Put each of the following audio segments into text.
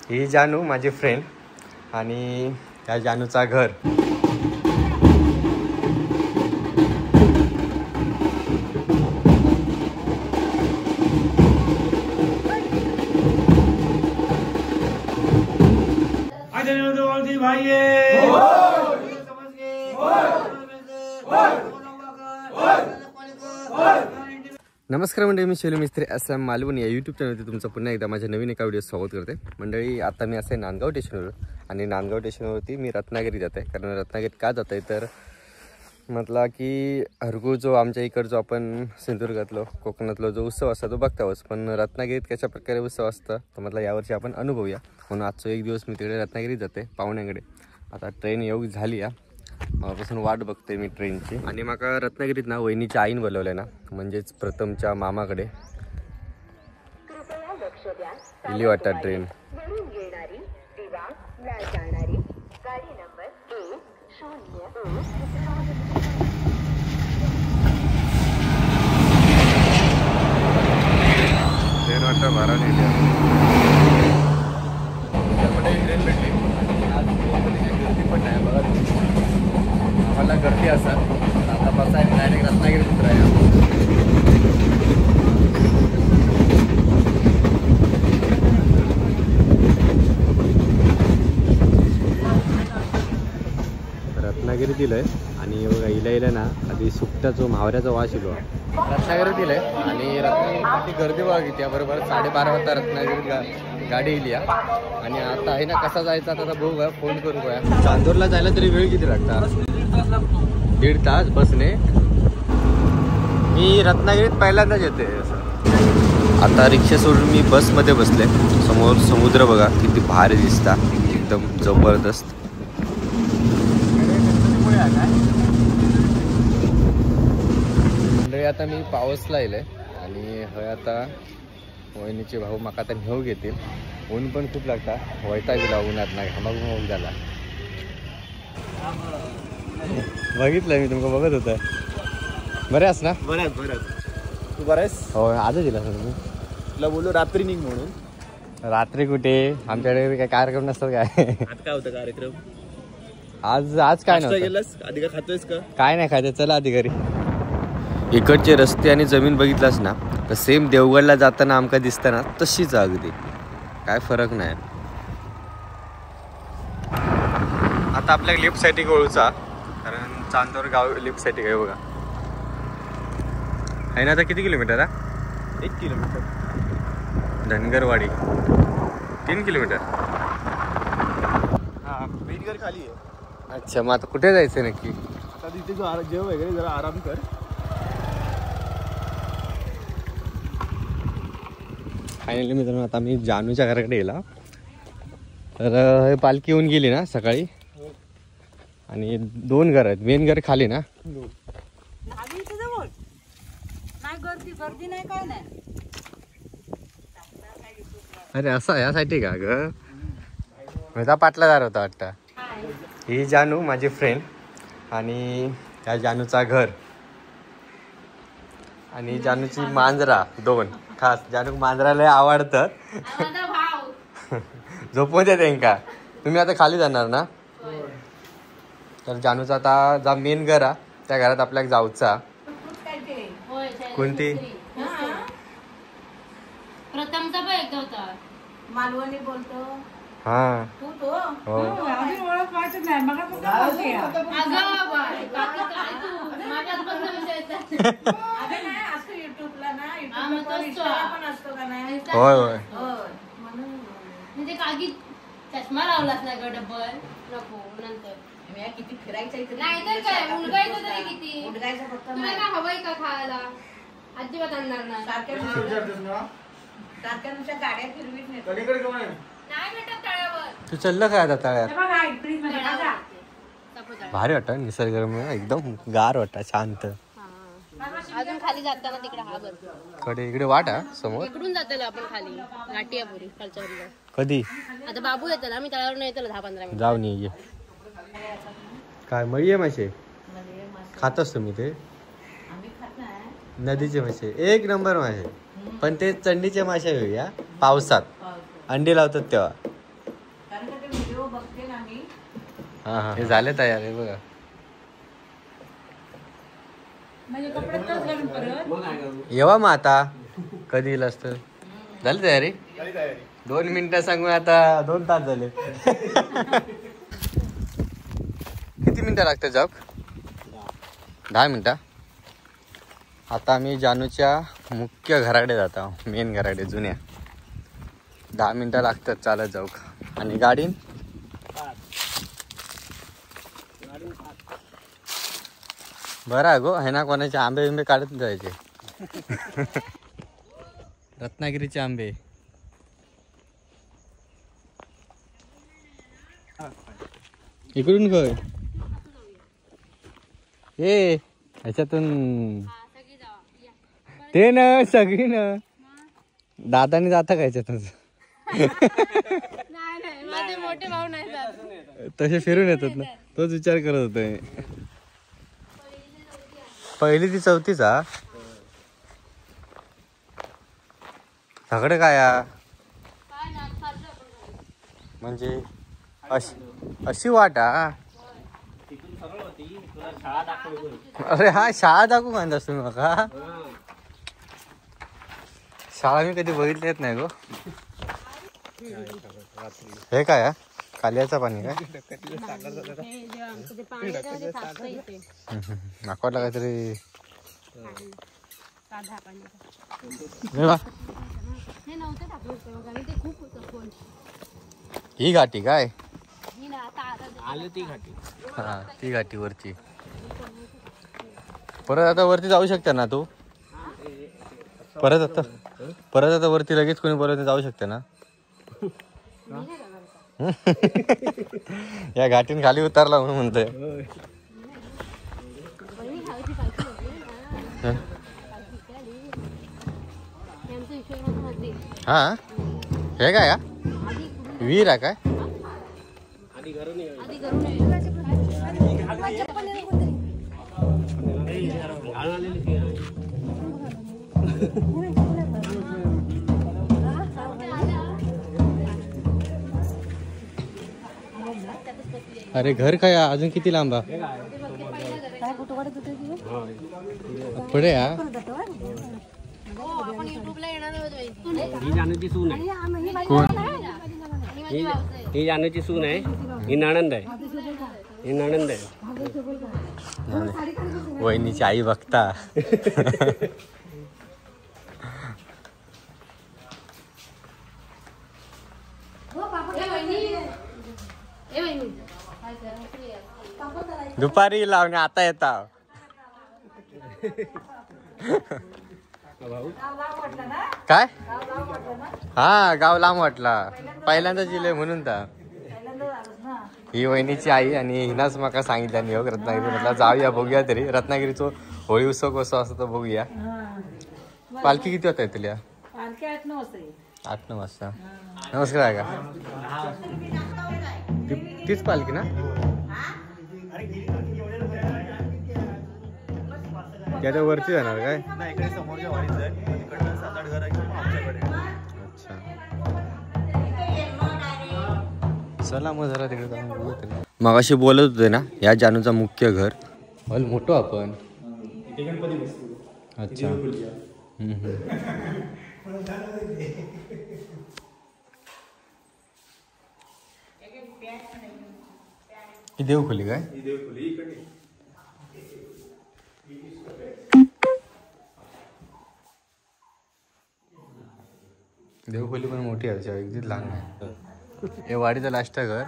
ही जानू माझी फ्रेंड आणि त्या जानूचा घर. नमस्कार मंडळी, मी शैलू मिस्त्री असं मालवण या यूट्यूब चॅनलवरती तुमचं पुन्हा एकदा माझ्या नवीन एका व्हिडिओ स्वागत करते. मंडळी आता मी असं नांदगाव स्टेशनवर आणि नांदगाव स्टेशनवरती मी रत्नागिरी जात आहे. कारण रत्नागिरीत का जात आहे तर म्हटलं की हरगू जो आमच्या इकडचा आपण सिंधुदुर्गातलो कोकणातलो जो उत्सव असतो तो बघताच, पण रत्नागिरीत कशा प्रकारे उत्सव असतं तर म्हटलं यावर्षी आपण अनुभवूया. म्हणून आजचा एक दिवस मी तिकडे रत्नागिरीत जाते पाहुण्याकडे. आता ट्रेन येऊ झाली या पासून वाट बघते मी ट्रेनची. आणि माका रत्नागिरीत ना वहिनीच्या आईन बोलवलंय ना, म्हणजेच प्रथमच्या मामाकडे. इली वाटतात ट्रेन. ट्रेन वाटतं बारा नेली ट्रेन भेटली. आज गर्दी पण नाही बघा, आम्हाला गर्दी असतात. आता बसा आहे डायरेक्ट रत्नागिरीत उतराया. रत्नागिरीत दिलंय आणि बघा इला ना आधी सुकटाचा महावऱ्याचा वास येतो. रत्नागिरीत दिलंय आणि रत्नागिरीसाठी गर्दी बघा किती. बरोबर 12:30 वाजता रत्नागिरीत गाडी येईल या. आणि आता आहे ना कसा जायचा आता बघू का, फोन करू का. चांदूरला जायला तरी वेळ किती लागतात? 1.5 तास बसने. मी रत्नागिरीत पहिल्यांदाच येते असं. आता रिक्षा सोडून मी बसमध्ये बसले. समोर समुद्र बघा किती भारी दिसता, एकदम जबरदस्त. मंडळी आता मी पावसला येईल आणि हय आता वहिनीचे भाऊ माका आता घेऊ घेतील. ऊन पण खूप लागता, वैता गेला उन्हात नाही घामाघूम होऊन झाला. बघितलं मी तुमका बघत होतं. बरे आहेस ना? बरं तू बरं आहेस? हो आजच दिला सर मी तुला बोललो रात्री निघ म्हणून. रात्री कुठे, आमच्याकडे काय कार्यक्रम नसतात काय. आज काय होतं कार्यक्रम? आज काय नव्हतं. गेलास आधी का खातोयस का? काय नाही खायचं, चला आधी घरी. इकडचे रस्ते आणि जमीन बघितलास ना तर सेम देवगडला जाताना आमका दिसताना तशीच अगदी, काय फरक नाही. आता आपल्या लिफ्ट साठी गोळूचा, कारण चांदोर गाव लिफ्ट साठी काय बघा आहे ना. आता किती किलोमीटर आहे? 1 किलोमीटर. धनगरवाडी 3 किलोमीटर. हा बेटघर खाली आहे. अच्छा, मग आता कुठे जायचं नक्की? आता तिथे जेव वगैरे जरा आराम कर. फायनली मित्रांनो आता मी जानूच्या घराकडे गेला. तर हे पालखी येऊन गेली ना सकाळी. आणि 2 घर आहेत. मेन घर खाली ना. अरे असं यासाठी का ग? माझा पाटलादार होता वाटतं. ही जानू माझी फ्रेंड आणि त्या जानूचा घर आणि जानूची मांजरा 2 खास. जानू मांजराला आवडतं. झोपवून दे त्यांका. तुम्ही आता खाली जाणार ना? तर जानूचा आता जा मेन घर त्या घरात आपल्याला जाऊचा. कोणती? प्रथमचा पण होता मालवणी बोलतो. हा तू तो हो. अजून ओळख व्हायचं नाही मग अगं बाय काकी काय तू माझ्यात पण विषय अगं नाही असं युट्यूबला ना युट्यूबला पण असतो का नाही? होय होय म्हणून म्हणजे काकी चष्मा लावलास ना ग डबल नको नंतर किती फिरायचं इथे. नाही तर काय उलगायचं तरी किती उलगायचं फक्त. तुला काय हवंय का खायला? अजिबात आणणार नाही. सारख्या नुसार गाड्या फिरवीत नाही. नाही भेटत तळ्यावर. तू चाललं काय आता तळ्यात? भारी वाटत निसर्गरम्य, एकदम गार वाटत, शांत. अजून खाली जाताना तिकडे हा बघ कडे इकडे वाट समोर. इकडून जातो आपण खाली लाटियापुरी खालच्या. कधी? आता बाबू येतो ना, मी तळ्यावर नाही येतो 10-15 मिनिट. जाऊ नाही ये. काय मळी आहे मासे खातच तुम्ही? ते नदीचे मासे 1 नंबर मासे, पण ते चंडीचे मासे घेऊया पावसात. अंडी लावतात तेव्हा. कारण का ते व्हिडिओ बघते ना मी. हा हा हे झाले तयार आहे बघा. म्हणजे कपडे तोच घालून परत येवा मग आता कधी येईल असतं. झाली तयारी. 2 मिनिटं सांगून आता 2 तास झाले. किती मिनिटं लागतात जाऊ? 10 मिनिटं. आता आम्ही जानूच्या मुख्य घराकडे जात आहोत. मेन घराकडे जुन्या. 10 मिनिटं लागतात चालत जाऊ. आणि गाडी बरं आहे गो आहे ना. कोणाचे आंबे बिंबे काढत जायचे. रत्नागिरीचे आंबे. इकडून काय ए ह्याच्यातून ते ना सगळी ना दादाने जाता का ह्याच्यातून. माझे मोठे भाऊ नाही जात. तसे फिरून येतात ना. तोच विचार करत होतोय. 1ली ती 4थीचा सगळे काय म्हणजे अशी वाट हा. अरे हा शाळा दाखवू म्हणत असतो मका. शाळा मी कधी बघितलीच नाही गो. हे काय कालियाचा पाणी काय नाकवाडला काहीतरी. ही घाटी काय हा ती घाटी वरची. परत आता वरती जाऊ शकते ना तू. परत आता वरती लगेच कोणी बोलत जाऊ शकते ना. या घाटीन खाली उतरला म्हणून म्हणतोय. हा हे काय या विहीर आहे काय. अरे घर काय अजून किती लांबा पुढे या. ही जानूची सून आहे. ही जानूची सून आहे. ही नणंद आहे. ही नणंद आहे. वहिनीची आई बघता. दुपारी लावणे आता येता. काय हा गाव लांब वाटला. पहिल्यांदा जिल्हे म्हणून तर ही वहिनीची आई आणि हिनाच मका सांगितलं योग रत्नागिरी म्हटलं जाऊया बघूया तरी. रत्नागिरीचा होळी उत्सव कसं असं तर बघूया. पालखी किती होत आहे तुला? 8-9 वाजता. नमस्कार आहे का तीच पालखी ना. त्या वरती जाणार काय. इकडे समोरच्या वाडीत जाईल. इकडनं 7-8 घर आमच्याकडे. अच्छा चला मग जरा तिकडे जाऊन बघू तरी. मगाशी बोलत होते ना या जानूचा मुख्य घर हॉल मोठो आपण. अच्छा ही देवखोली काय. देवखोली पण मोठी आहे अगदीच लहान आहे. हे वाडीचं लास्ट घर.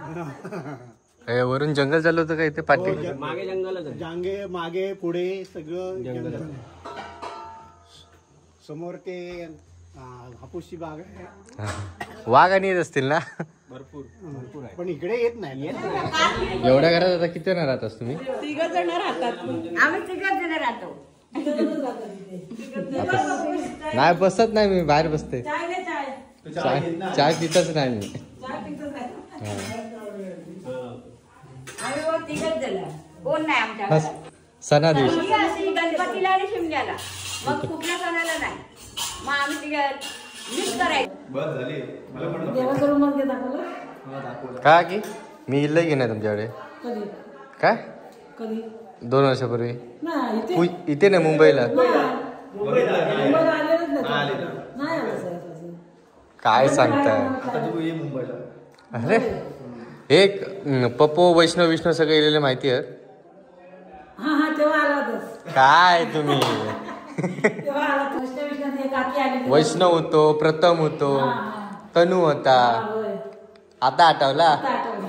वरून जंगल चालू होतं का इथे पाठी. मागे जंगलच आहे. जांगे मागे पुढे सगळं जंगल. समोर ते हापूसची बाग आहे. वाघ आणि येत असतील ना. भरपूर आहे पण इकडे येत नाही. एवढ्या घरात आता किती जण राहतात तुम्ही. 3 जण राहतात. आम्ही 3 जण राहतो. नाही बसत नाही मी बाहेर बसते. चाय पितच नाही मी. कोण नाही आमच्या सणा दिवशी गणपतीला आणि शिमग्याला. मग कुठल्या सणाला नाही. मग आम्ही बस झाली मला पण देवाचं रूमात घे दाखवलं का की मी इल्लय की नाही तुमच्याकडे कधी काय कधी 2 वर्षापूर्वी नाही इथे इथे नाही मुंबईला मुंबईला आलेलंच नाही नाही आलं साहेब अजून. काय सांगताय आता तू ये मुंबईला अरे एक पप्पो वैष्णव सगळे गेलेले माहिती आहे हा तेव्हा आला होतास काय तुम्ही तेव्हा आला होता. वैष्णव एक काकी आली होती. वैष्णव होतो प्रथम होतो तनू होता होय. आता आठवला आता आठवलं.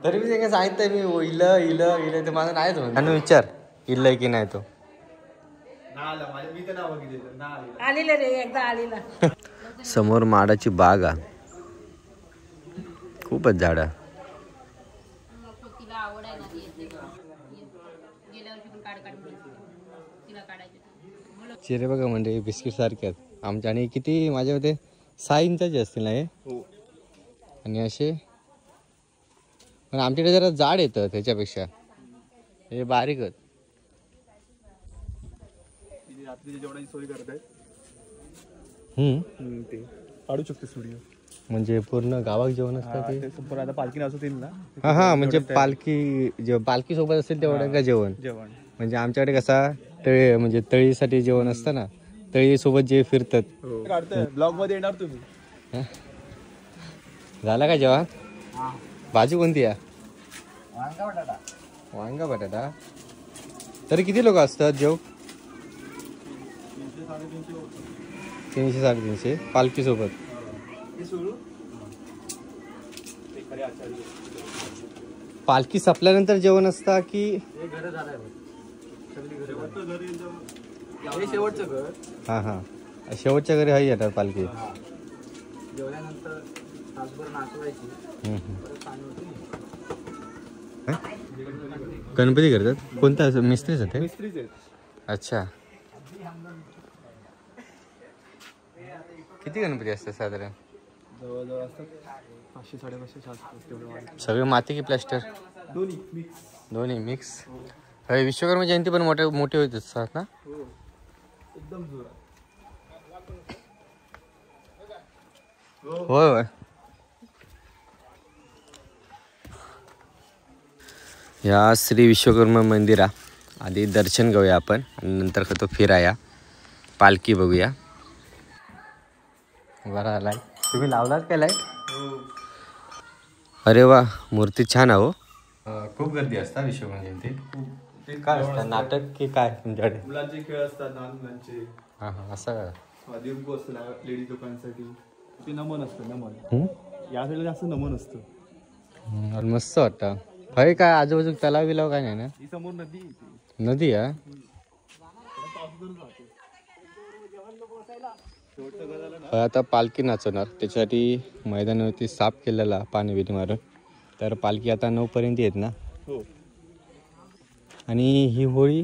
तरी मी काय सांगितलंय मी इलं ते माझं नाहीच म्हणून आणि विचार इल्लय की नाही तो ना आला माझ्या मी तर नाव बघितलं ना आलेलं आलेलं रे एकदा आलेला समोर माडाची बाग आहे खूपच झाडं तिला आवड आहे ना ती येते गेल्या वर्षी पण काढ तिला काढायचे चिरे बघा म्हणजे बिस्किट सारखे आहेत आमच्या आणि किती माझ्या मते 6 इंचाचे असतील ना हे आणि असे पण आमच्याकडे जरा जाड येतं त्याच्यापेक्षा हे बारीकच रात्रीच्या जेवणाची सोय करताय हम्म ते काढू शकते स्टुडिओ म्हणजे पूर्ण गावात जेवण असतं ते संपूर्ण आता पालखी असतील ना हा म्हणजे पालखी सोबत असेल तेवढं का जेवण म्हणजे आमच्याकडे कसा तळी म्हणजे तळीसाठी जेवण असतं ना तळी सोबत जे फिरतात काढताय ब्लॉग मध्ये येणार तुम्ही झाला का जेवण भाजी कोणती आहे वांगा बटाटा तरी किती लोक असतात जेव 300-350 पालखी सोबत पालखी संपल्यानंतर जेवण असतं की शेवटचं घर हा शेवटच्या घरी हाय येणार पालखी जेवल्यानंतर तासभर नाचवायची गणपती करतात कोणता मिस्त्रीच आहे मिस्त्रीच आहेत अच्छा किती गणपती असतात साधारण जवळजवळ असतात 500-550 सगळे माती की प्लॅस्टर दोन्ही मिक्स विश्वकर्मा जयंती पण मोठी होत असतात ना एकदम जोरात होय या श्री विश्वकर्मा मंदिरा आधी दर्शन घेऊया आपण आणि नंतर तो फिराया पालखी बघूया बरा आलाय तुम्ही लावलात काय लाईट अरे वा मूर्ती छान आहे हो खूप गर्दी असता विश्वकर्मा जयंती काय असतं नाटक की काय तुमच्याकडे मुलांचे खेळ असतात लहान मुलांचे हां असं काय दिवस असतं लेडीज लोकांसाठी ते नमन असतं नमन या साईडला जास्त नमन असतं मस्त वाटतं हय काय आजूबाजू तलाव बिलाव काय नाही ना ही समोर नदी नदी आहे आता पालखी नाचवणार त्याच्यासाठी मैदानावरती साफ केलेला पाणी बिणी मारून तर पालखी आता 9 पर्यंत येत ना हो आणि ही होळी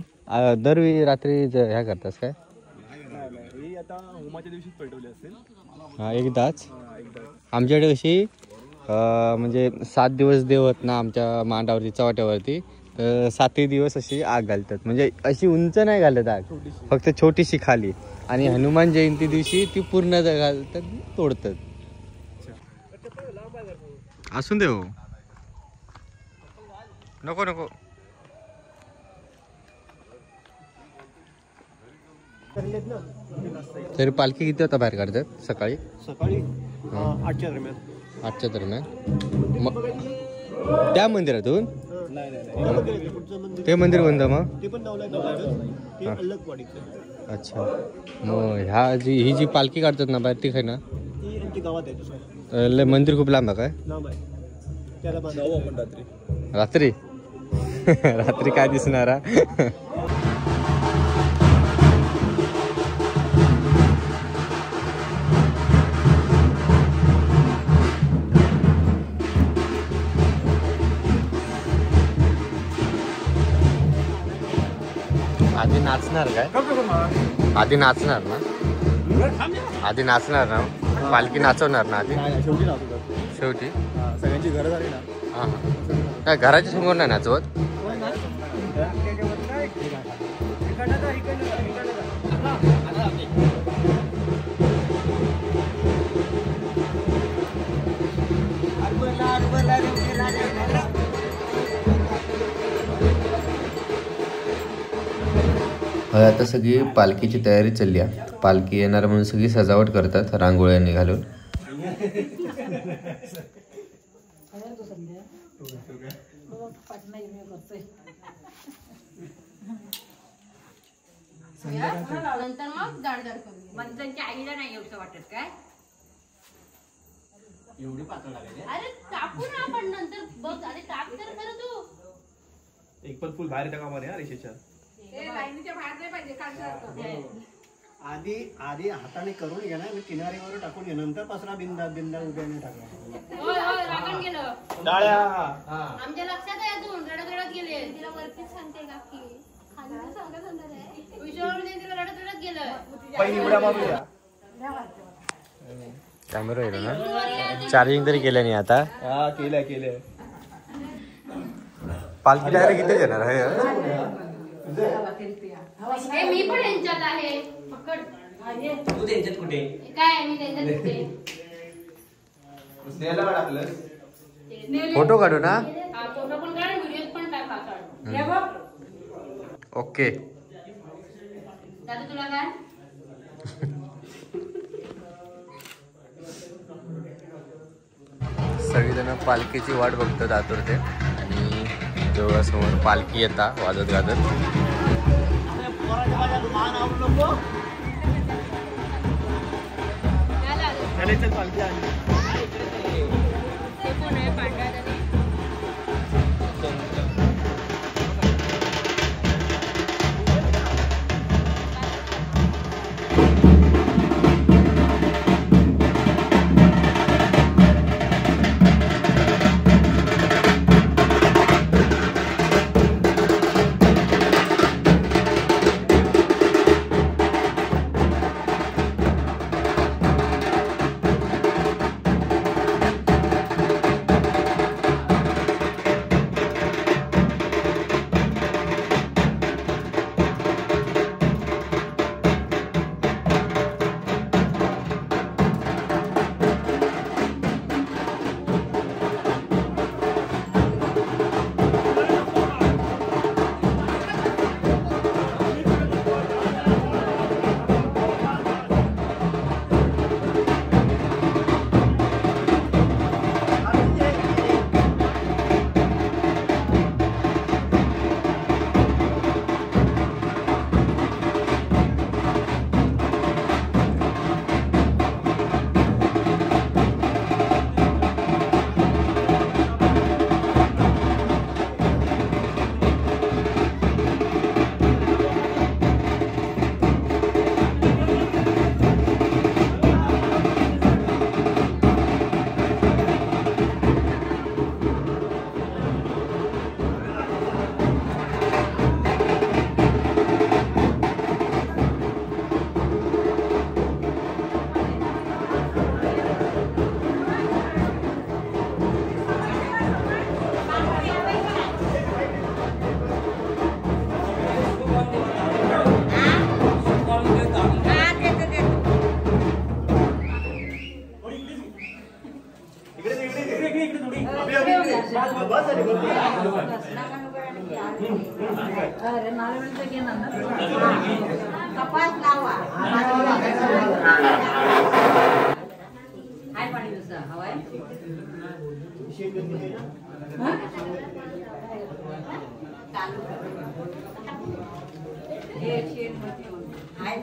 दर रात्री ह्या करतास काय ही आता होमाच्या दिवशीच पेटवली असेल हा एकदाच आमच्याकडे कशी म्हणजे 7 दिवस देवत ना आमच्या मांडावरती चव्हाट्यावरती 7 दिवस अशी आग घालतात म्हणजे अशी उंच नाही घालत आग फक्त छोटीशी खाली आणि हनुमान जयंती दिवशी ती पूर्ण घालतात तोडतात असून दे हो नको नको तरी पालखी किती आता बाहेर काढतात सकाळी 8च्या दरम्यान 8च्या दरम्यान मग त्या मंदिरातून ते मंदिर कोणतं मग ते पण ते अलग वाडीचं अच्छा मग ही जी पालखी काढतात ना बाहेर ती काय ना ती आमच्या गावात आहे मंदिर खूप लांब आहे काय लांब आहे त्याला जाऊ आपण रात्री रात्री काय दिसणार आधी नाचणार काय आधी नाचणार ना आधी नाचणार ना पालखी नाचवणार ना आधी शेवटी सगळ्यांची घरं झाली ना हां काय घराच्या समोर नाही नाचवत आता सगळी पालखीची तयारी चालली आहे. पालखी येणार म्हणून सगळी सजावट करतात रांगोळ्यांनी घालून. नंतर मग जाडजाड करूया. मंथनच्या आईला नाही एवढं वाटत काय एवढी पातळ लागायची. अरे टाकू ना आपण नंतर बघ. अरे टाक तर खरं तू. एक पण फुल बाहेर टाका मध्ये रेषेच्या. लाईनीच्या बाहेर नाही पाहिजे काढसारखं. आधी हाताने करून घेणार मी किनारीवर टाकून घे नंतर पसरा बिंदा बिंदा उभ्याने टाकणार. होय होय राखण गेलं. डाळ्या आमच्या लक्षात आहे अजून रडत रडत गेले. तिला वरतीच सांगते काकी. खाली सांगत होता रे. विषयावर तिला रडत रडत गेलं. पहिली उड्या मारूया. कॅमेरा येतो ना. चार्जिंग तरी केलं नाही आता. हा केलंय. पालखी डायरेक्ट इथेच येणार आहे. हे मी पण यांच्यात आहे. पकड. तू त्यांच्यात कुठे? काय मी त्यांच्यात कुठे? फोटो काढू ना. हा फोटो पण काढ व्हिडिओ पण टाका. काढ. ओके. दादा तुला काय? सगळेजण पालखीची वाट बघतात आतुरते आणि देवळासमोर पालखी येता वाजत गाजत. पालखी आली. ते कोण आहे पांढरा दादा? तपास लावा हाय पाणी दुसरं हवाय हे शेड हाय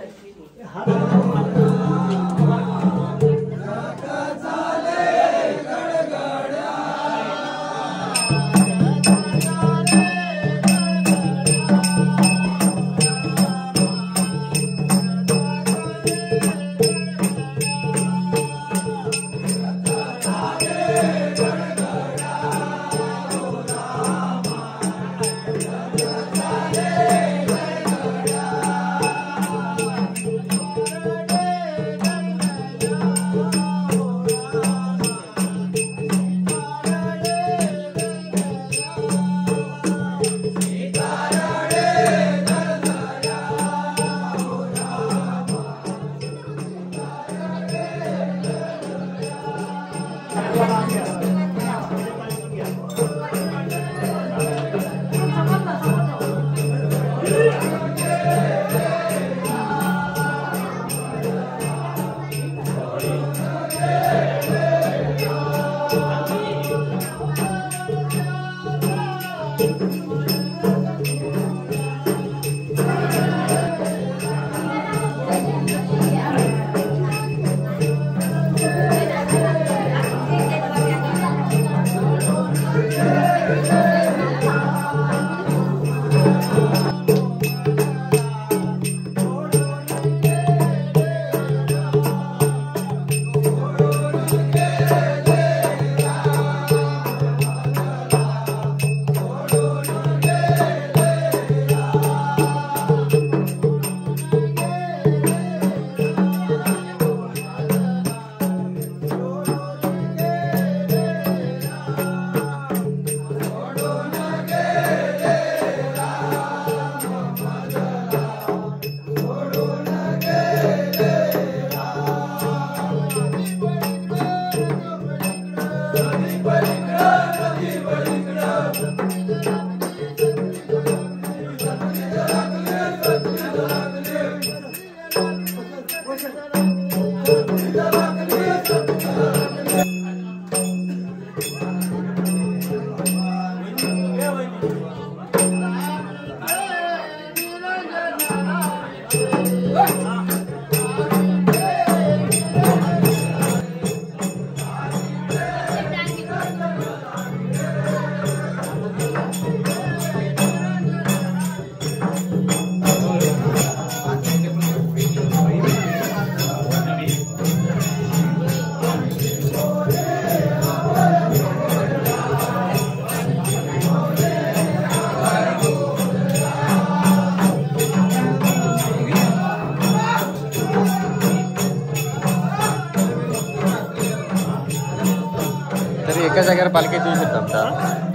तरी एका जागेवर पालखी किती उशीर थांबता?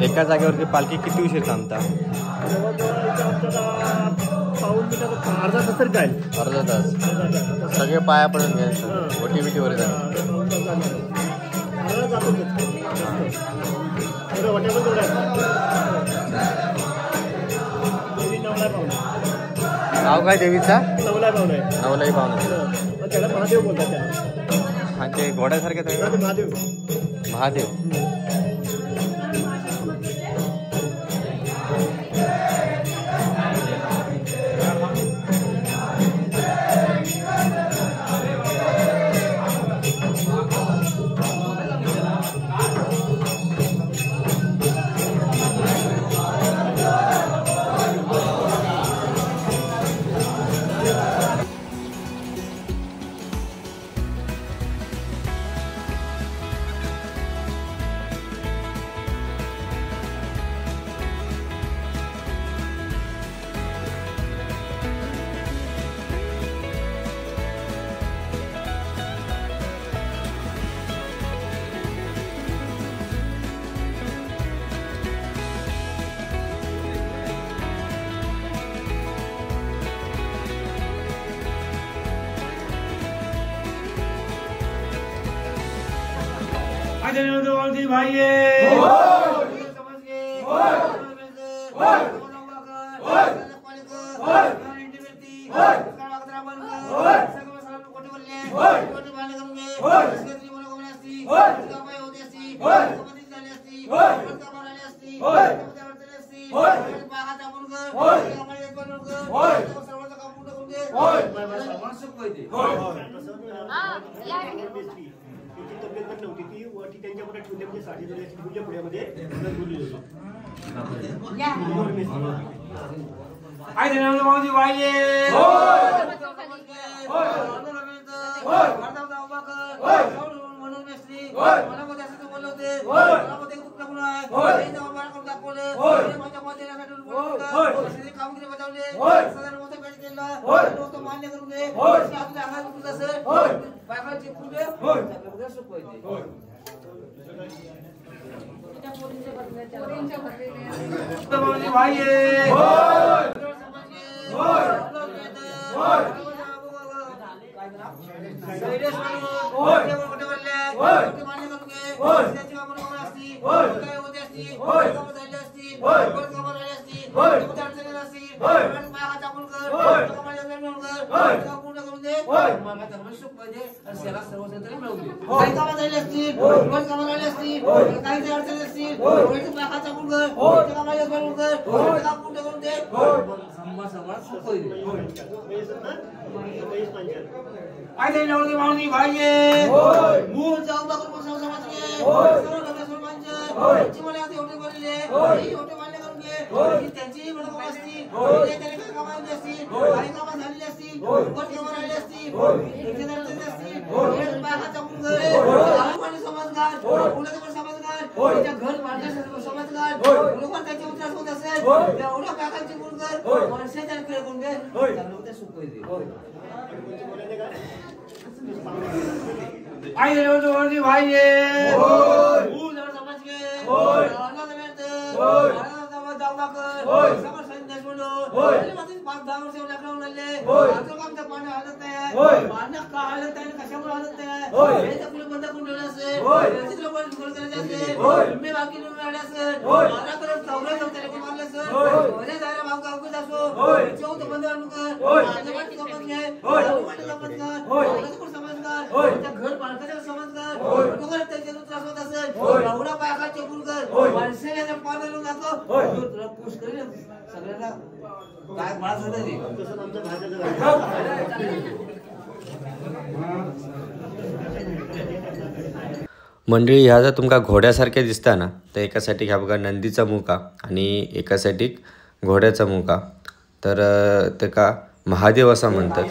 एका जागेवरती पालखी किती उशीर थांबता? अर्धा तास तरी जाईल. अर्धा तास. सगळे पाया पडून घ्यायचं, ओटी बिटी वर जायचं. नाव काय देवीचा? नवलाई पाहुणा आहे. नवलाई पाहुणा. त्याला महादेव बोलतात त्याला. हा ते घोड्यासारखे महादेव. महादेव. मंडळी ह्या जर तुमका घोड्यासारख्या दिसता ना तर एका साईडीक ह्या बघा नंदीचा मुका आणि एका साईडीक घोड्याचा मुका तर तेका महादेव असा म्हणतात.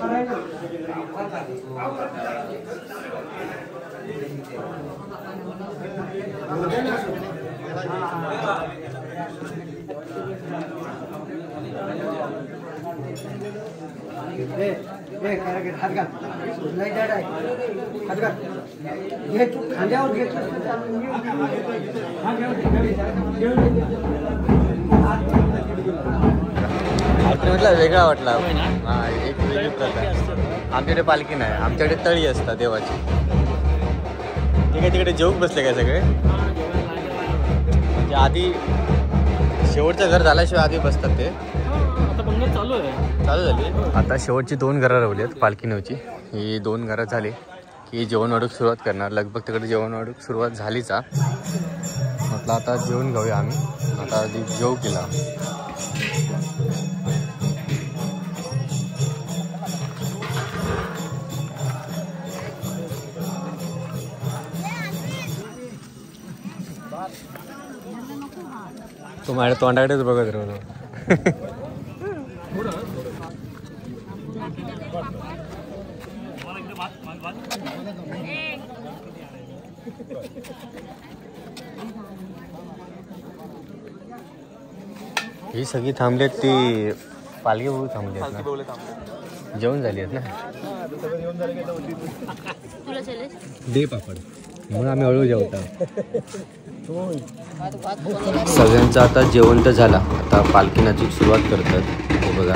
हात घाल लय जड आहे हात घाल घे तू खांद्यावर घे म्हटलं वेगळा वाटला हा एक वेगळी प्रथा आमच्याकडे पालखी नाही आमच्याकडे तळी असतात देवाची ते काय तिकडे जेवून बसले काय सगळे म्हणजे आधी शेवटचं घर झाल्याशिवाय आधी बसतात ते चालू झाली आता शेवटची 2 घरं राहिली आहेत पालखी नवची ही 2 घरं झाली की जेवण वाढूक सुरुवात करणार लगभग तिकडे जेवण वाढूक सुरुवात झालीच म्हटलं आता जेवण घेऊया आम्ही आता आधी जेव केला तो माझ्या तोंडाकडेच बघत राहतो ही सगळी थांबलेत ती पालखी बघू थांबली आहेत ना जेवण झाली आहेत ना दे पापड म्हणून आम्ही हळू जेवतो सगळ्यांचं आता जेवण तर झाला आता पालखीनाची सुरुवात करतात हे बघा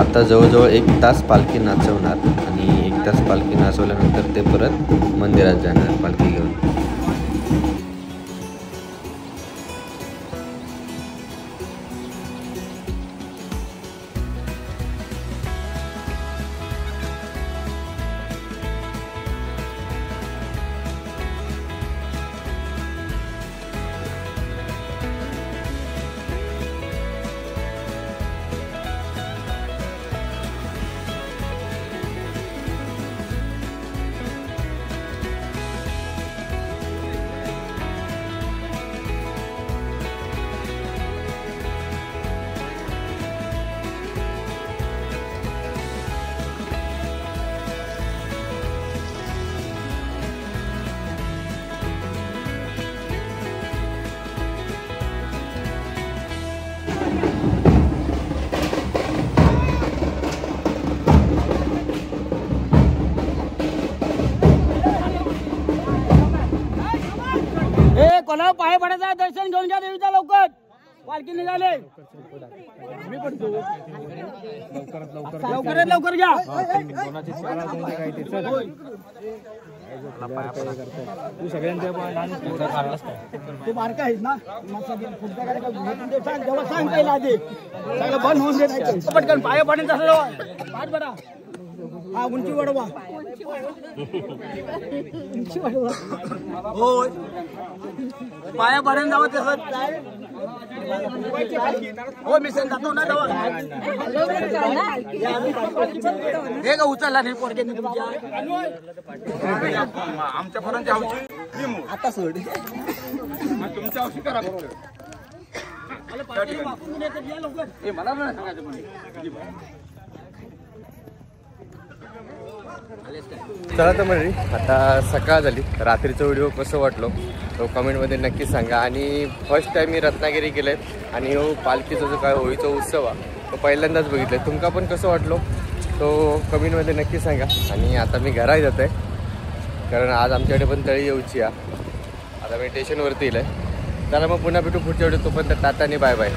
आता जवळजवळ 1 तास पालखी नाचवणार आणि 1 तास पालखी नाचवल्यानंतर ते परत मंदिरात जाणार पालखी घेऊन कोणाला पाय पडायचा दर्शन घेऊन घ्या देवीचा लवकर पालखी निघाले लवकरात लवकर घ्या तू सगळ्यांच्या तू बारका आहेस ना जेव्हा सांग पहिला आधी सगळं बंद होऊन देत पटकन पाय पडायचं असं पाठ पडा हा उंची वाढवा उंची वाढवा होय पाया पडायला जावं तसं हो मी जातो ना हे का उचलला नाही पोरग्यांनी तुमच्या आमच्या पर्यंत आता सोड तुमच्या औषध करा मला नाही सांगायचं चला तर मंडळी, आता सकाळ झाली. रात्रीचा व्हिडिओ कसं वाटलो तो कमेंटमध्ये नक्की सांगा. आणि फर्स्ट टाईम मी रत्नागिरी गेले आणि हो पालखीचा जो काय होळीचा उत्सव आहे तो पहिल्यांदाच बघितला. तुमका पण कसं वाटलो तो कमेंटमध्ये नक्की सांगा. आणि आता मी घरात जात आहे कारण आज आमच्याकडे पण तळी येऊची आहे. आता मी स्टेशनवरती येईल आहे. चला मग पुन्हा भेटू पुढच्या व्हिडिओ. तोपर्यंत टाटा आणि बाय बाय.